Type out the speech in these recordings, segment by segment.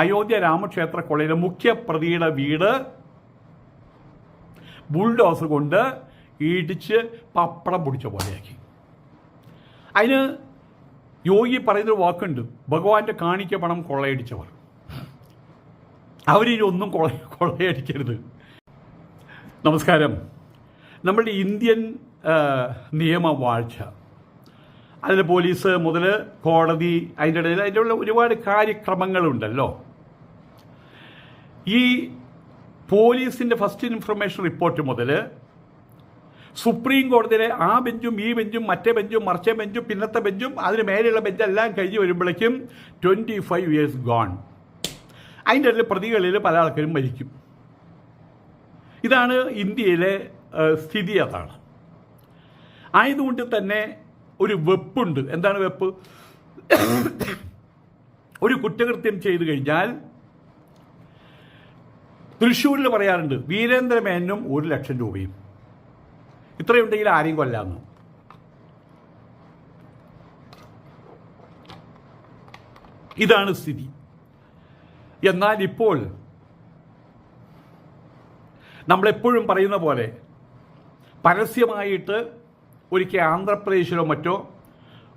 അയോധ്യ രാമക്ഷേത്ര കൊള്ളയിലെ മുഖ്യ പ്രതിയുടെ വീട് ബുൾഡോസർ കൊണ്ട് ഇടിച്ച് പപ്പടം പൊടിച്ച പോലെയാക്കി. അതിന് യോഗി പറയുന്നൊരു വാക്കുണ്ട്, ഭഗവാന്റെ കാണിക്ക പണം കൊള്ളയടിച്ചവർ. അവരിനി ഒന്നും കൊള്ളയടിക്കരുത്. നമസ്കാരം. നമ്മളുടെ ഇന്ത്യൻ നിയമവാഴ്ച, അതിൽ പോലീസ് മുതൽ കോടതി, അതിൻ്റെ ഇടയിൽ അതിൻ്റെ ഒരുപാട് കാര്യക്രമങ്ങളുണ്ടല്ലോ. ഈ പോലീസിൻ്റെ ഫസ്റ്റ് ഇൻഫർമേഷൻ റിപ്പോർട്ട് മുതൽ സുപ്രീം കോടതിയിലെ ആ ബെഞ്ചും ഈ ബെഞ്ചും മറ്റേ ബെഞ്ചും മറിച്ചേ ബെഞ്ചും പിന്നത്തെ ബെഞ്ചും അതിന് മേലെയുള്ള ബെഞ്ചെല്ലാം കഴിഞ്ഞ് വരുമ്പോഴേക്കും 25 years ഗോൺ. അതിൻ്റെ ഇടയിൽ പ്രതികളിൽ പല ആൾക്കാരും മരിക്കും. ഇതാണ് ഇന്ത്യയിലെ സ്ഥിതി. അതാണ്. ആയതുകൊണ്ട് തന്നെ ഒരു വെപ്പുണ്ട്. എന്താണ് വെപ്പ്? ഒരു കുറ്റകൃത്യം ചെയ്തു കഴിഞ്ഞാൽ തൃശ്ശൂരിൽ പറയാറുണ്ട്, വീരേന്ദ്രമേനും 1 ലക്ഷം രൂപയും. ഇത്രയുണ്ടെങ്കിൽ ആരെയും കൊല്ലാമെന്ന്. ഇതാണ് സ്ഥിതി. എന്നാൽ ഇപ്പോൾ നമ്മളെപ്പോഴും പറയുന്ന പോലെ പരസ്യമായിട്ട് ഒരിക്കൽ ആന്ധ്രാപ്രദേശിലോ മറ്റോ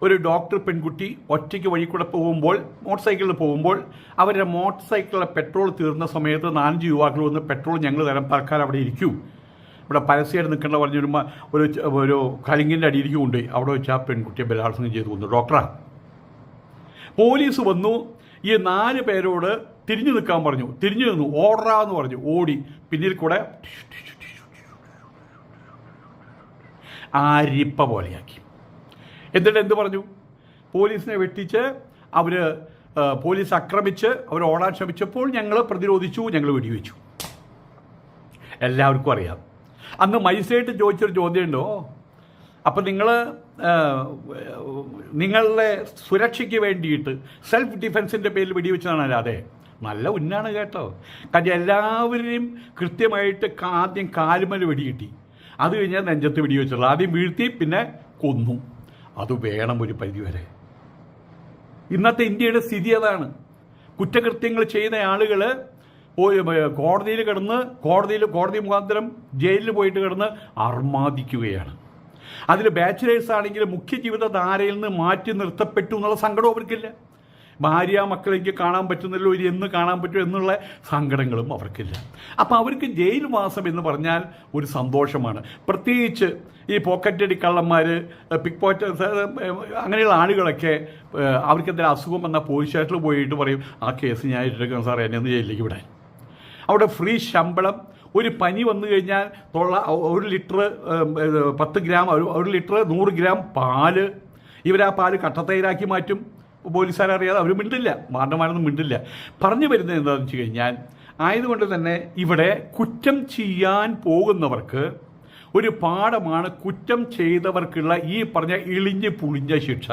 ഒരു ഡോക്ടർ പെൺകുട്ടി ഒറ്റയ്ക്ക് വഴി കൂടെ പോകുമ്പോൾ, മോട്ടോർ സൈക്കിളിൽ പോകുമ്പോൾ, അവരുടെ മോട്ടോർ സൈക്കിളിലെ പെട്രോൾ തീർന്ന സമയത്ത് 4 യുവാക്കൾ വന്ന് പെട്രോൾ ഞങ്ങൾ തരാം, തൽക്കാലം അവിടെ ഇരിക്കൂ, ഇവിടെ പരസ്യമായിട്ട് നിൽക്കേണ്ട പറഞ്ഞൊരു ഒരു കലിങ്ങിൻ്റെ അടിയിലേക്ക് കൊണ്ടുപോയി അവിടെ വെച്ച് ആ പെൺകുട്ടിയെ ബലാത്സംഗം ചെയ്തു കൊന്നു. ഡോക്ടറാ. പോലീസ് വന്നു, ഈ 4 പേരോട് തിരിഞ്ഞു നിൽക്കാൻ പറഞ്ഞു. തിരിഞ്ഞു നിന്നു. ഓടറാന്ന് പറഞ്ഞു. ഓടി. പിന്നിൽ കൂടെ ആരിപ്പ പോലെയാക്കി. എന്നിട്ട് എന്ത് പറഞ്ഞു? പോലീസിനെ വെട്ടിച്ച് പോലീസ് ആക്രമിച്ച് അവർ ഓടാൻ ശ്രമിച്ചപ്പോൾ ഞങ്ങൾ പ്രതിരോധിച്ചു, ഞങ്ങൾ വെടിവെച്ചു. എല്ലാവർക്കും അറിയാം. അന്ന് മജിസ്ട്രേറ്റ് ചോദിച്ചൊരു ചോദ്യമുണ്ടോ, അപ്പം നിങ്ങളുടെ സുരക്ഷയ്ക്ക് വേണ്ടിയിട്ട് സെൽഫ് ഡിഫെൻസിൻ്റെ പേരിൽ വെടിവെച്ചതാണ്. അതെ, നല്ല ഉന്നാണ് കേട്ടോ. കാര്യം എല്ലാവരെയും കൃത്യമായിട്ട് ആദ്യം കാലുമൽ വെടികിട്ടി, അത് കഴിഞ്ഞാൽ നെഞ്ചത്ത് വെടിവെച്ചുള്ളൂ. ആദ്യം വീഴ്ത്തി, പിന്നെ കൊന്നു. അത് വേണം ഒരു പരിധിവരെ. ഇന്നത്തെ ഇന്ത്യയുടെ സ്ഥിതി അതാണ്. കുറ്റകൃത്യങ്ങൾ ചെയ്യുന്ന ആളുകൾ കോടതിയിൽ കിടന്ന് കോടതി മുഖാന്തരം ജയിലിൽ പോയിട്ട് കിടന്ന് അർമാദിക്കുകയാണ്. അതിൽ ബാച്ചിലേഴ്സ് ആണെങ്കിൽ മുഖ്യ ജീവിതധാരയിൽ നിന്ന് മാറ്റി നിർത്തപ്പെട്ടു എന്നുള്ള സങ്കടം അവർക്കില്ല. ഭാര്യ മക്കളേക്ക് കാണാൻ പറ്റുന്നല്ലോ, ഒരു എന്ന് കാണാൻ പറ്റും എന്നുള്ള സങ്കടങ്ങളും അവർക്കില്ല. അപ്പോൾ അവർക്ക് ജയിൽ വാസം എന്ന് പറഞ്ഞാൽ ഒരു സന്തോഷമാണ്. പ്രത്യേകിച്ച് ഈ പോക്കറ്റടി കള്ളന്മാർ, പിക്ക് പോക്കറ്റ്, അങ്ങനെയുള്ള ആളുകളൊക്കെ അവർക്ക് എന്തെങ്കിലും അസുഖം വന്നാൽ പോലീസ് സ്റ്റേഷനിൽ പോയിട്ട് പറയും, ആ കേസ് ഞാൻ ഏറ്റെടുക്കണം സാറേ, എന്നെ ഒന്ന് ജയിലിലേക്ക് വിടാൻ. അവിടെ ഫ്രീ ശമ്പളം. ഒരു പനി വന്നു കഴിഞ്ഞാൽ 1 ലിറ്റർ 10 ഗ്രാം, 1 ലിറ്റർ 100 ഗ്രാം പാല്, ഇവരാ പാല് കട്ടത്തൈരാക്കി മാറ്റും. പോലീസുകാരറിയാതെ അവർ മിണ്ടില്ല, വാർഡന്മാരൊന്നും മിണ്ടില്ല. പറഞ്ഞു വരുന്നത് എന്താണെന്ന് വെച്ച് കഴിഞ്ഞാൽ, ആയതുകൊണ്ട് തന്നെ ഇവിടെ കുറ്റം ചെയ്യാൻ പോകുന്നവർക്ക് ഒരു പാഠമാണ് കുറ്റം ചെയ്തവർക്കുള്ള ഈ പറഞ്ഞ ഇളിഞ്ഞ് പുളിഞ്ഞ ശിക്ഷ.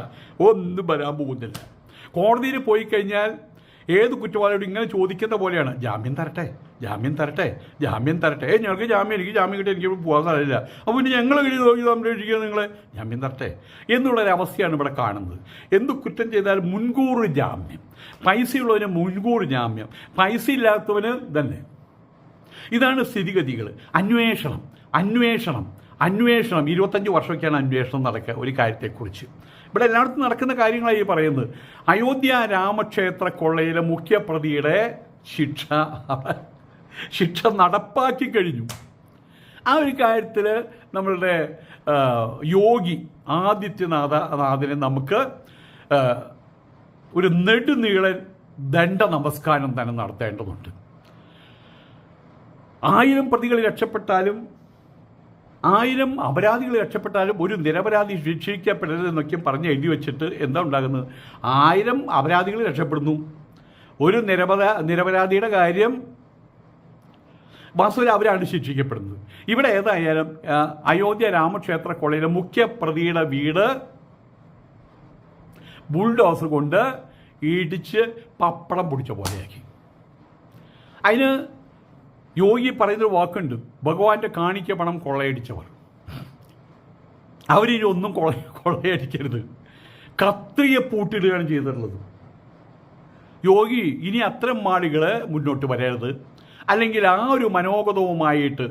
ഒന്നും വരാൻ പോകുന്നില്ല. കോടതിയിൽ പോയി കഴിഞ്ഞാൽ ഏത് കുറ്റവാളിയോട് ഇങ്ങനെ ചോദിക്കുന്ന പോലെയാണ്, ജാമ്യം തരട്ടെ, ജാമ്യം തരട്ടെ, ജാമ്യം തരട്ടെ. ഞങ്ങൾക്ക് ജാമ്യം, എനിക്ക് ജാമ്യം കിട്ടി, എനിക്ക് പോകാൻ സാധിക്കില്ല. അപ്പോൾ പിന്നെ ഞങ്ങൾ നോക്കി സംരക്ഷിക്കുക നിങ്ങളെ, ജാമ്യം തരട്ടെ എന്നുള്ളൊരവസ്ഥയാണ് ഇവിടെ കാണുന്നത്. എന്ത് കുറ്റം ചെയ്താലും മുൻകൂർ ജാമ്യം, പൈസയുള്ളവന് മുൻകൂർ ജാമ്യം, പൈസ ഇല്ലാത്തവന് തന്നെ. ഇതാണ് സ്ഥിതിഗതികൾ. അന്വേഷണം 25 വർഷമൊക്കെയാണ് അന്വേഷണം നടക്കുക ഒരു കാര്യത്തെക്കുറിച്ച്. ഇവിടെ എല്ലായിടത്തും നടക്കുന്ന കാര്യങ്ങളായി പറയുന്നത്. അയോധ്യ രാമക്ഷേത്ര കൊള്ളയിലെ മുഖ്യ പ്രതിയുടെ ശിക്ഷ നടപ്പാക്കി കഴിഞ്ഞു. ആ ഒരു കാര്യത്തിൽ നമ്മളുടെ യോഗി ആദിത്യനാഥിനെ നമുക്ക് ഒരു നെടുനീളൻ ദണ്ഡ നമസ്കാരം തന്നെ നടത്തേണ്ടതുണ്ട്. 1000 പ്രതികൾ രക്ഷപ്പെട്ടാലും 1000 അപരാധികൾ രക്ഷപ്പെട്ടാലും ഒരു നിരപരാധി ശിക്ഷിക്കപ്പെടരുതെന്നൊക്കെയും പറഞ്ഞ് എഴുതി വെച്ചിട്ട് എന്താ ഉണ്ടാകുന്നത്? 1000 അപരാധികൾ രക്ഷപ്പെടുന്നു, ഒരു നിരപരാധിയുടെ കാര്യം വാസ്തവത്തിൽ അവരാണ് ശിക്ഷിക്കപ്പെടുന്നത്. ഇവിടെ ഏതായാലും അയോധ്യ രാമക്ഷേത്ര കൊള്ളയിലെ മുഖ്യ പ്രതിയുടെ വീട് ബുൾഡോസർ കൊണ്ട് ഇടിച്ച് പപ്പടം പൊടിച്ച പോലെയാക്കി. അതിന് യോഗി പറയുന്നൊരു വാക്കുണ്ട്, ഭഗവാന്റെ കാണിക്ക പണം കൊള്ളയടിച്ചവർ. അവരിനി ഒന്നും കൊള്ളയടിക്കരുത്. കത്രിയെ പൂട്ടിടുകയാണ് ചെയ്തിട്ടുള്ളത്. യോഗി ഇനി അത്തരം മാളികൾ മുന്നോട്ട് വരരുത്, അല്ലെങ്കിൽ ആ ഒരു മനോഗതവുമായിട്ട്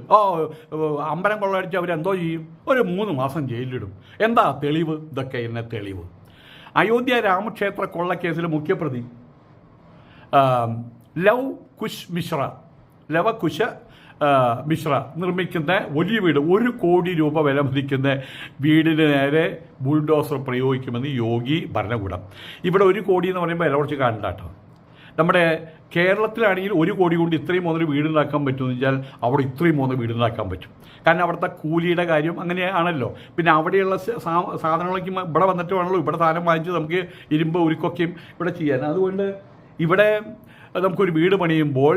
അമ്പലം കൊള്ളടിച്ച് അവരെന്തോ ചെയ്യും, ഒരു 3 മാസം ജയിലിലിടും. എന്താ തെളിവ്? ഇതൊക്കെ എന്നെ തെളിവ്. അയോധ്യ രാമക്ഷേത്ര കൊള്ളക്കേസിൽ മുഖ്യപ്രതി ലവകുശ മിശ്ര നിർമ്മിക്കുന്ന വലിയ വീട്, 1 കോടി രൂപ വില മതിക്കുന്ന വീടിന് നേരെ ബുൾഡോസർ പ്രയോഗിക്കുമെന്ന് യോഗി ഭരണകൂടം. ഇവിടെ 1 കോടി എന്ന് പറയുമ്പോൾ വില കുറച്ച് കാണണ്ട കേട്ടോ. നമ്മുടെ കേരളത്തിലാണെങ്കിൽ 1 കോടി കൊണ്ട് ഇത്രയും മുതൽ വീടുണ്ടാക്കാൻ പറ്റുമെന്ന് വെച്ചാൽ അവിടെ ഇത്രയും മുതൽ വീടുണ്ടാക്കാൻ പറ്റും. കാരണം അവിടുത്തെ കൂലിയുടെ കാര്യം അങ്ങനെയാണല്ലോ. പിന്നെ അവിടെയുള്ള സാധനങ്ങളൊക്കെ ഇവിടെ വന്നിട്ട് വേണമല്ലോ ഇവിടെ സാധനം വാങ്ങിച്ച് നമുക്ക് ഇരുമ്പ് ഉരുക്കൊക്കെയും ഇവിടെ ചെയ്യാൻ. അതുകൊണ്ട് ഇവിടെ നമുക്കൊരു വീട് പണിയുമ്പോൾ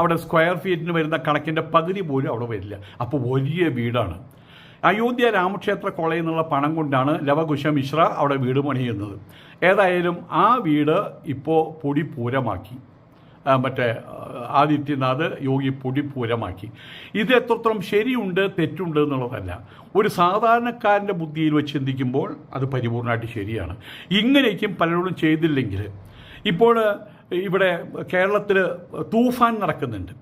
അവിടെ സ്ക്വയർ ഫീറ്റിന് വരുന്ന കണക്കിൻ്റെ പകുതി പോലും അവിടെ വരില്ല. അപ്പോൾ വലിയ വീടാണ്. അയോധ്യ രാമക്ഷേത്ര കൊള്ളയിൽ നിന്നുള്ള പണം കൊണ്ടാണ് ലവകുശ മിശ്ര അവിടെ വീട് പണിയുന്നത്. ഏതായാലും ആ വീട് ഇപ്പോൾ പൊടിപൂരമാക്കി, മറ്റേ ആദിത്യനാഥ് യോഗി പൊടിപൂരമാക്കി. ഇത് എത്രത്തോളം ശരിയുണ്ട് തെറ്റുണ്ട് എന്നുള്ളതല്ല, ഒരു സാധാരണക്കാരൻ്റെ ബുദ്ധിയിൽ വെച്ച് ചിന്തിക്കുമ്പോൾ അത് പരിപൂർണമായിട്ട് ശരിയാണ്. ഇങ്ങനെയൊക്കെയും പലരോടും ചെയ്തില്ലെങ്കിൽ, ഇപ്പോൾ ഇവിടെ കേരളത്തിൽ തൂഫാൻ നടക്കുന്നുണ്ട്,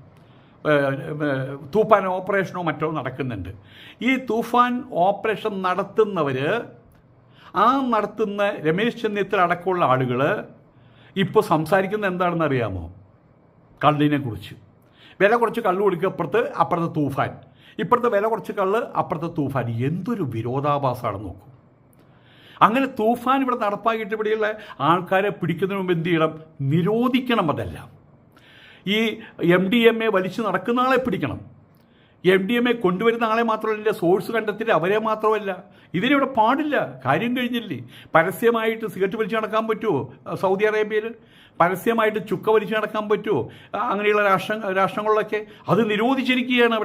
തൂഫാൻ ഓപ്പറേഷനോ മറ്റോ നടക്കുന്നുണ്ട്. ഈ തൂഫാൻ ഓപ്പറേഷൻ നടത്തുന്നവർ, നടത്തുന്ന രമേശ് ചെന്നിത്തല അടക്കമുള്ള ആളുകൾ ഇപ്പോൾ സംസാരിക്കുന്നത് എന്താണെന്ന് അറിയാമോ? കള്ളിനെ കുറിച്ച്. വില കുറച്ച് കള്ള് കൊടുക്കുക, അപ്പുറത്ത് തൂഫാൻ, ഇപ്പുറത്തെ വില കുറച്ച് കള്ള്, അപ്പുറത്തെ തൂഫാൻ. എന്തൊരു വിരോധാഭാസമാണെന്ന് നോക്കൂ. അങ്ങനെ തൂഫാൻ ഇവിടെ നടപ്പാക്കിയിട്ട് ഇവിടെയുള്ള ആൾക്കാരെ പിടിക്കുന്നതിന് മുമ്പ് എന്ത് ചെയ്യണം? നിരോധിക്കണം. അതെല്ലാം ഈ MDMA വലിച്ചു നടക്കുന്ന ആളെ പിടിക്കണം. MDMA കൊണ്ടുവരുന്ന ആളെ മാത്രമല്ല, സോഴ്സ് കണ്ടെത്തിയിട്ട് അവരെ മാത്രമല്ല. ഇതിനിവിടെ പാടില്ല. കാര്യം കഴിഞ്ഞില്ലേ? പരസ്യമായിട്ട് സിഗരറ്റ് വലിച്ച് നടക്കാൻ പറ്റുമോ സൗദി അറേബ്യയിൽ? പരസ്യമായിട്ട് ചുക്ക വലിച്ച് നടക്കാൻ പറ്റുമോ അങ്ങനെയുള്ള രാഷ്ട്രങ്ങളിലൊക്കെ? അത് നിരോധിച്ചിരിക്കുകയാണ്.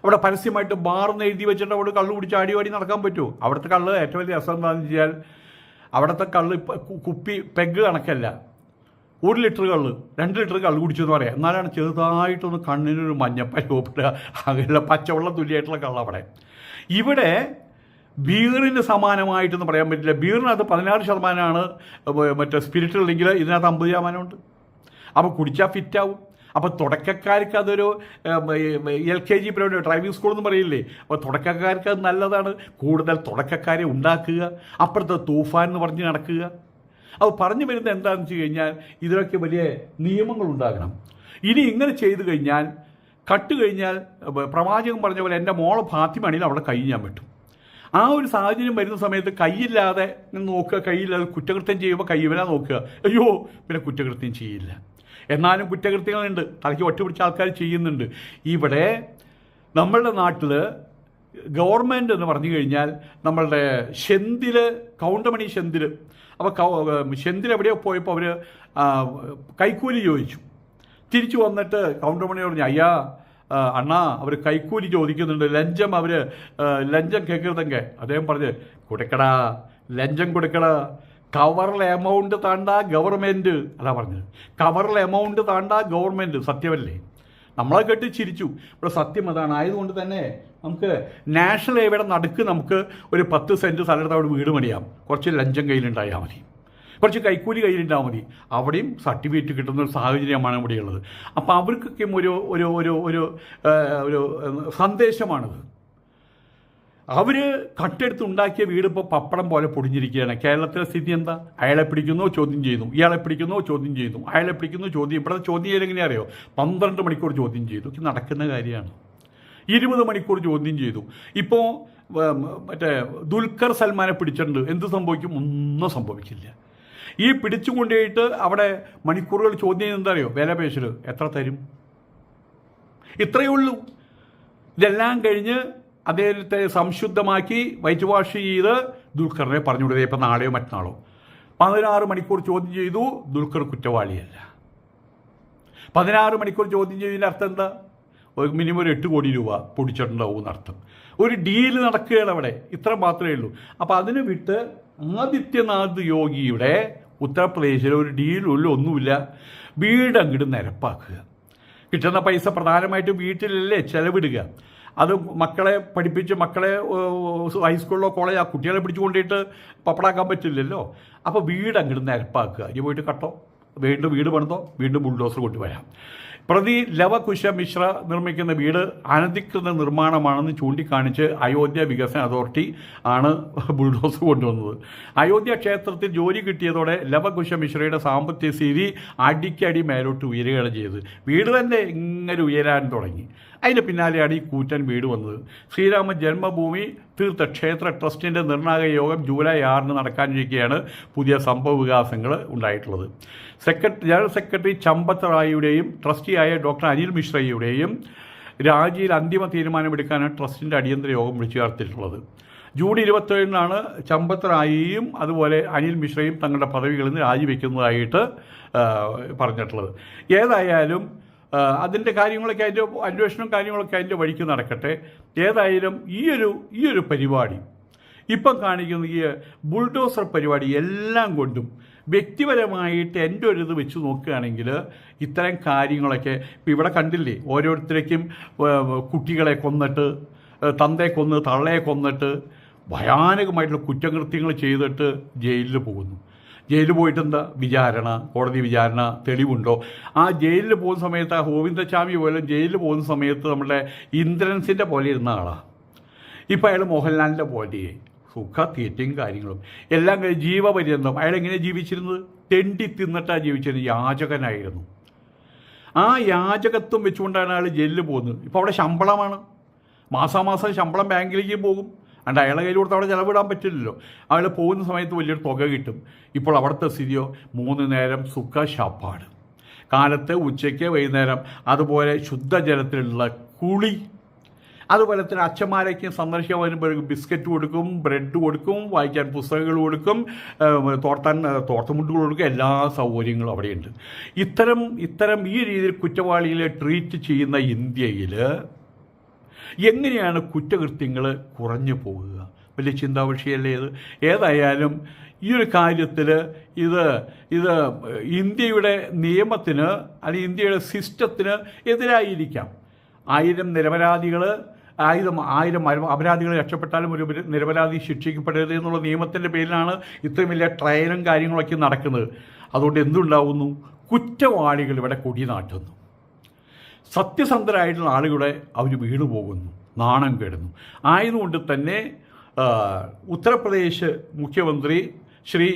അവിടെ പരസ്യമായിട്ട് ബാർന്ന് എഴുതി വെച്ചിട്ട് അവിടെ കള്ള് കുടിച്ച് ആടി നടക്കാൻ പറ്റുമോ? അവിടുത്തെ കള്ള് ഏറ്റവും വലിയ രസം എന്താണെന്ന് വെച്ചാൽ, അവിടുത്തെ കള്ള് കുപ്പി പെഗ് കണക്കല്ല. 1 ലിറ്റർ കള്ള് 2 ലിറ്റർ കള്ള് കുടിച്ചെന്ന് പറയാം. എന്നാലാണ് ചെറുതായിട്ടൊന്ന് കണ്ണിനൊരു മഞ്ഞപ്പരൂപ അങ്ങനെയുള്ള പച്ചവെള്ളം തുല്യമായിട്ടുള്ള കള്ള അവിടെ. ഇവിടെ ബീറിന് സമാനമായിട്ടൊന്നും പറയാൻ പറ്റില്ല. ബീറിനകത്ത് 16% മറ്റേ സ്പിരിറ്റ് ഉണ്ടെങ്കിൽ ഇതിനകത്ത് 50% അപ്പോൾ കുടിച്ചാൽ ഫിറ്റാവും. അപ്പോൾ തുടക്കക്കാർക്ക് അതൊരു LKG ഡ്രൈവിംഗ് സ്കൂൾ എന്ന് പറയില്ലേ, അപ്പോൾ തുടക്കക്കാർക്ക് അത് നല്ലതാണ്. കൂടുതൽ തുടക്കക്കാരെ ഉണ്ടാക്കുക, അപ്പുറത്തെ തൂഫാൻ എന്ന് പറഞ്ഞ് നടക്കുക. അത് പറഞ്ഞു വരുന്നത് എന്താണെന്ന് വെച്ച് കഴിഞ്ഞാൽ, ഇതിലൊക്കെ വലിയ നിയമങ്ങളുണ്ടാകണം. ഇനി ഇങ്ങനെ ചെയ്തു കഴിഞ്ഞാൽ, കഴിഞ്ഞാൽ പ്രവാചകൻ പറഞ്ഞ പോലെ എൻ്റെ മോളെ ഫാത്തിമയാണെങ്കിൽ അവിടെ കൈ ഞാൻ പറ്റും. ആ ഒരു സാഹചര്യം വരുന്ന സമയത്ത് കൈയില്ലാതെ നോക്കുക, കൈയില്ലാതെ കുറ്റകൃത്യം ചെയ്യുമ്പോൾ കൈവരാ നോക്കുക, അയ്യോ പിന്നെ കുറ്റകൃത്യം ചെയ്യില്ല. എന്നാലും കുറ്റകൃത്യങ്ങളുണ്ട്, തലയ്ക്ക് ഒറ്റപിടിച്ച ആൾക്കാർ ചെയ്യുന്നുണ്ട്. ഇവിടെ നമ്മളുടെ നാട്ടിൽ ഗവൺമെൻറ് എന്ന് പറഞ്ഞു കഴിഞ്ഞാൽ നമ്മളുടെ കൗണ്ടമണി ശെന്തിൽ, അപ്പോൾ ശെന്തിൽ എവിടെയോ പോയപ്പോൾ അവർ കൈക്കൂലി ചോദിച്ചു. തിരിച്ചു വന്നിട്ട് കൗണ്ടമണി പറഞ്ഞു, അയ്യാ അണ്ണാ അവർ കൈക്കൂലി ചോദിക്കുന്നുണ്ട്, ലഞ്ചം കേൾക്കരുതെങ്കിൽ. അദ്ദേഹം പറഞ്ഞ്, കൊടുക്കടാ ലഞ്ചം കൊടുക്കടാ, കവറിൽ എമൗണ്ട് താണ്ടാ ഗവൺമെൻറ്. അതാ പറഞ്ഞത്, കവറിൽ എമൗണ്ട് താണ്ടാ ഗവൺമെൻറ്. സത്യമല്ലേ? നമ്മളെ കേട്ട് ചിരിച്ചു. ഇവിടെ സത്യം അതാണ്. ആയതുകൊണ്ട് തന്നെ നമുക്ക് നാഷണൽ ഹൈവേയുടെ നടുക്ക് നമുക്ക് ഒരു 10 സെൻറ്റ് സ്ഥലത്ത് അവിടെ വീട് പണിയാം. കുറച്ച് ലഞ്ചം കയ്യിലുണ്ടായാൽ മതി, കുറച്ച് കൈക്കൂലി കയ്യിലുണ്ടായാൽ മതി. അവിടെയും സർട്ടിഫിക്കറ്റ് കിട്ടുന്ന ഒരു സാഹചര്യമാണ് ഇവിടെയുള്ളത്. അപ്പോൾ അവർക്കൊക്കെ ഒരു ഒരു ഒരു ഒരു സന്ദേശമാണിത്. അവർ കട്ടെടുത്ത് ഉണ്ടാക്കിയ വീട് ഇപ്പോൾ പപ്പടം പോലെ പൊടിഞ്ഞിരിക്കുകയാണ്. കേരളത്തിലെ സ്ഥിതി എന്താ? അയാളെ പിടിക്കുന്നു, ചോദ്യം ചെയ്യുന്നു, ഇയാളെ പിടിക്കുന്നു, ചോദ്യം ചെയ്യുന്നു, അയാളെ പിടിക്കുന്നു, ചോദ്യം. ഇവിടുത്തെ ചോദ്യം ചെയ്യൽ എങ്ങനെയാ അറിയോ? 12 മണിക്കൂർ ചോദ്യം ചെയ്തു. ഇത് നടക്കുന്ന കാര്യമാണ്. 20 മണിക്കൂർ ചോദ്യം ചെയ്തു. ഇപ്പോൾ മറ്റേ ദുൽഖർ സൽമാനെ പിടിച്ചിട്ടുണ്ട്. എന്ത് സംഭവിക്കും? ഒന്നും സംഭവിക്കില്ല. ഈ പിടിച്ചു കൊണ്ടുപോയിട്ട് അവിടെ മണിക്കൂറുകൾ ചോദ്യം ചെയ്യുന്നത് എന്താ അറിയോ? വില പേശൽ എത്ര തരും? ഇത്രയേ ഉള്ളൂ. ഇതെല്ലാം കഴിഞ്ഞ് അദ്ദേഹത്തെ സംശുദ്ധമാക്കി വൈറ്റ് വാഷ് ചെയ്ത് ദുൽഖറിനെ പറഞ്ഞു വിടുക. ഇപ്പം നാളെയോ മറ്റന്നാളോ 16 മണിക്കൂർ ചോദ്യം ചെയ്തു. ദുൽഖർ കുറ്റവാളിയല്ല. 16 മണിക്കൂർ ചോദ്യം ചെയ്തതിൻ്റെ അർത്ഥം എന്താ? മിനിമം ഒരു 8 കോടി രൂപ പൊടിച്ചിട്ടുണ്ടാവും എന്നർത്ഥം. ഒരു ഡീല് നടക്കുകയാണ് അവിടെ. ഇത്ര മാത്രമേ ഉള്ളൂ. അപ്പോൾ അതിന് വിട്ട് ആദിത്യനാഥ് യോഗിയുടെ ഉത്തർപ്രദേശിൽ ഒരു ഡീലുള്ള ഒന്നുമില്ല. വീട് അങ്ങോട്ട് നിരപ്പാക്കുക. കിട്ടുന്ന പൈസ പ്രധാനമായിട്ട് വീട്ടിലല്ലേ ചെലവിടുക. അത് മക്കളെ പഠിപ്പിച്ച് ഹൈസ്കൂളിലോ കോളേജോ കുട്ടികളെ പിടിച്ചു കൊണ്ടിട്ട് പപ്പടാക്കാൻ പറ്റില്ലല്ലോ. അപ്പോൾ വീട് അങ്ങോട്ട് നിരപ്പാക്കുക. ഇനി പോയിട്ട് കട്ടോ വീണ്ടും വീട് പണിതോ വീണ്ടും ബുൾഡോസർ കൊണ്ടുവരാം. പ്രതി ലവകുശ മിശ്ര നിർമ്മിക്കുന്ന വീട് അനധികൃത നിർമ്മാണമാണെന്ന് ചൂണ്ടിക്കാണിച്ച് അയോധ്യ വികസന അതോറിറ്റി ആണ് ബുൾഡോസർ കൊണ്ടുവന്നത്. അയോധ്യ ക്ഷേത്രത്തിൽ ജോലി കിട്ടിയതോടെ ലവകുശ മിശ്രയുടെ സാമ്പത്തിക സ്ഥിതി അടിക്കടി മേലോട്ട് ഉയരുകയാണ് ചെയ്തത്. വീട് തന്നെ ഇങ്ങനെ ഉയരാൻ തുടങ്ങി. അതിന് പിന്നാലെയാണ് ഈ കൂറ്റൻ വീട് വന്നത്. ശ്രീരാമ ജന്മഭൂമി തീർത്ഥ ക്ഷേത്ര ട്രസ്റ്റിൻ്റെ നിർണായക യോഗം ജൂലൈ 6 നടക്കാനിരിക്കെയാണ് പുതിയ സംഭവ വികാസങ്ങൾ ഉണ്ടായിട്ടുള്ളത്. ജനറൽ സെക്രട്ടറി ചമ്പത് റായിയുടെയും ട്രസ്റ്റിയായ ഡോക്ടർ അനിൽ മിശ്രയുടെയും രാജിയിൽ അന്തിമ തീരുമാനമെടുക്കാനാണ് ട്രസ്റ്റിൻ്റെ അടിയന്തര യോഗം വിളിച്ചു ചേർത്തിട്ടുള്ളത്. ജൂൺ 27 ചമ്പത് റായിയും അതുപോലെ അനിൽ മിശ്രയും തങ്ങളുടെ പദവികളിൽ നിന്ന് രാജിവെക്കുന്നതായിട്ട് പറഞ്ഞിട്ടുള്ളത്. ഏതായാലും അതിൻ്റെ കാര്യങ്ങളൊക്കെ അതിൻ്റെ അന്വേഷണം കാര്യങ്ങളൊക്കെ അതിൻ്റെ വഴിക്ക് നടക്കട്ടെ. ഏതായാലും ഈ ഒരു പരിപാടി ഇപ്പം കാണിക്കുന്ന ഈ ബുൾഡോസർ പരിപാടി എല്ലാം കൊണ്ടും വ്യക്തിപരമായിട്ട് എൻ്റെ ഒരു ഇത് വെച്ച് നോക്കുകയാണെങ്കിൽ ഇത്തരം കാര്യങ്ങളൊക്കെ ഇപ്പം ഇവിടെ കണ്ടില്ലേ, ഓരോരുത്തരേക്കും കുട്ടികളെ കൊന്നിട്ട്, തന്തയെ കൊന്ന് തള്ളയെ കൊന്നിട്ട് ഭയാനകമായിട്ടുള്ള കുറ്റകൃത്യങ്ങൾ ചെയ്തിട്ട് ജയിലിൽ പോകുന്നു. ജയിലിൽ പോയിട്ട് എന്താ വിചാരണ, കോടതി വിചാരണ, തെളിവുണ്ടോ? ആ ജയിലിൽ പോകുന്ന സമയത്ത് ആ ഗോവിന്ദസ്വാമി പോലും ജയിലിൽ പോകുന്ന സമയത്ത് നമ്മുടെ ഇന്ദ്രൻസിൻ്റെ പോലെ ഇരുന്ന ആളാണ്. ഇപ്പം അയാൾ മോഹൻലാലിൻ്റെ പോലെ സുഖ തീറ്റയും കാര്യങ്ങളും എല്ലാം ജീവപര്യന്തം. അയാൾ എങ്ങനെ ജീവിച്ചിരുന്നത്? തെണ്ടി തിന്നിട്ടാണ് ജീവിച്ചിരുന്നത്. യാചകനായിരുന്നു. ആ യാചകത്വം വെച്ചുകൊണ്ടാണ് അയാൾ ജയിലിൽ പോകുന്നത്. ഇപ്പോൾ അവിടെ ശമ്പളമാണ്, മാസാമാസം ശമ്പളം ബാങ്കിലേക്ക് പോകും. അണ്ട് അയാളെ കയ്യിൽ കൊടുത്ത് അവിടെ ചിലവിടാൻ പറ്റില്ലല്ലോ. അയാൾ പോകുന്ന സമയത്ത് വലിയൊരു തുക കിട്ടും. ഇപ്പോൾ അവിടുത്തെ സ്ഥിതിയോ 3 നേരം സുഖ ശാപ്പാട്, കാലത്ത് ഉച്ചയ്ക്ക് വൈകുന്നേരം, അതുപോലെ ശുദ്ധജലത്തിലുള്ള കുളി, അതുപോലെ തന്നെ അച്ഛന്മാരേക്കും സന്ദർശിക്കാൻ വരുമ്പോഴേക്കും ബിസ്ക്കറ്റ് കൊടുക്കും, ബ്രെഡ് കൊടുക്കും, വായിക്കാൻ പുസ്തകങ്ങൾ കൊടുക്കും, തോർത്തുമുണ്ടുകൾ കൊടുക്കും, എല്ലാ സൗകര്യങ്ങളും അവിടെയുണ്ട്. ഇത്തരം ഈ രീതിയിൽ കുറ്റവാളികളെ ട്രീറ്റ് ചെയ്യുന്ന ഇന്ത്യയിൽ എങ്ങനെയാണ് കുറ്റകൃത്യങ്ങൾ കുറഞ്ഞു പോകുക? വലിയ ചിന്താവിഷയമല്ലേ ഇത്? ഏതായാലും ഈ ഒരു കാര്യത്തിൽ ഇത് ഇന്ത്യയുടെ നിയമത്തിന് അല്ലെങ്കിൽ ഇന്ത്യയുടെ സിസ്റ്റത്തിന് എതിരായിരിക്കാം. 1000 നിരപരാധികൾ 1000 അപരാധികൾ രക്ഷപ്പെട്ടാലും ഒരു നിരപരാധി ശിക്ഷിക്കപ്പെടരുത് എന്നുള്ള നിയമത്തിൻ്റെ പേരിലാണ് ഇത്രയും വലിയ ട്രയലും കാര്യങ്ങളൊക്കെ നടക്കുന്നത്. അതുകൊണ്ട് എന്തുണ്ടാവുന്നു? കുറ്റവാളികൾ ഇവിടെ കൊടി നാട്ടുന്നു. സത്യസന്ധരായിട്ടുള്ള ആളുകളെ അവർ വീണു പോകുന്നു, നാണം കെടുന്നു. ആയതുകൊണ്ട് തന്നെ ഉത്തർപ്രദേശ് മുഖ്യമന്ത്രി ശ്രീ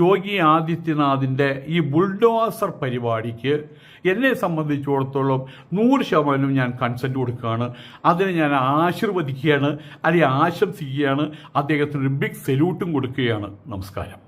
യോഗി ആദിത്യനാഥിൻ്റെ ഈ ബുൾഡോസർ പരിപാടിക്ക് എന്നെ സംബന്ധിച്ചിടത്തോളം 100% ഞാൻ കൺസെൻറ്റ് കൊടുക്കുകയാണ്. അതിനെ ഞാൻ ആശീർവദിക്കുകയാണ്, അല്ലെങ്കിൽ ആശംസിക്കുകയാണ്. അദ്ദേഹത്തിന് ഒരു ബിഗ് സല്യൂട്ടും കൊടുക്കുകയാണ്. നമസ്കാരം.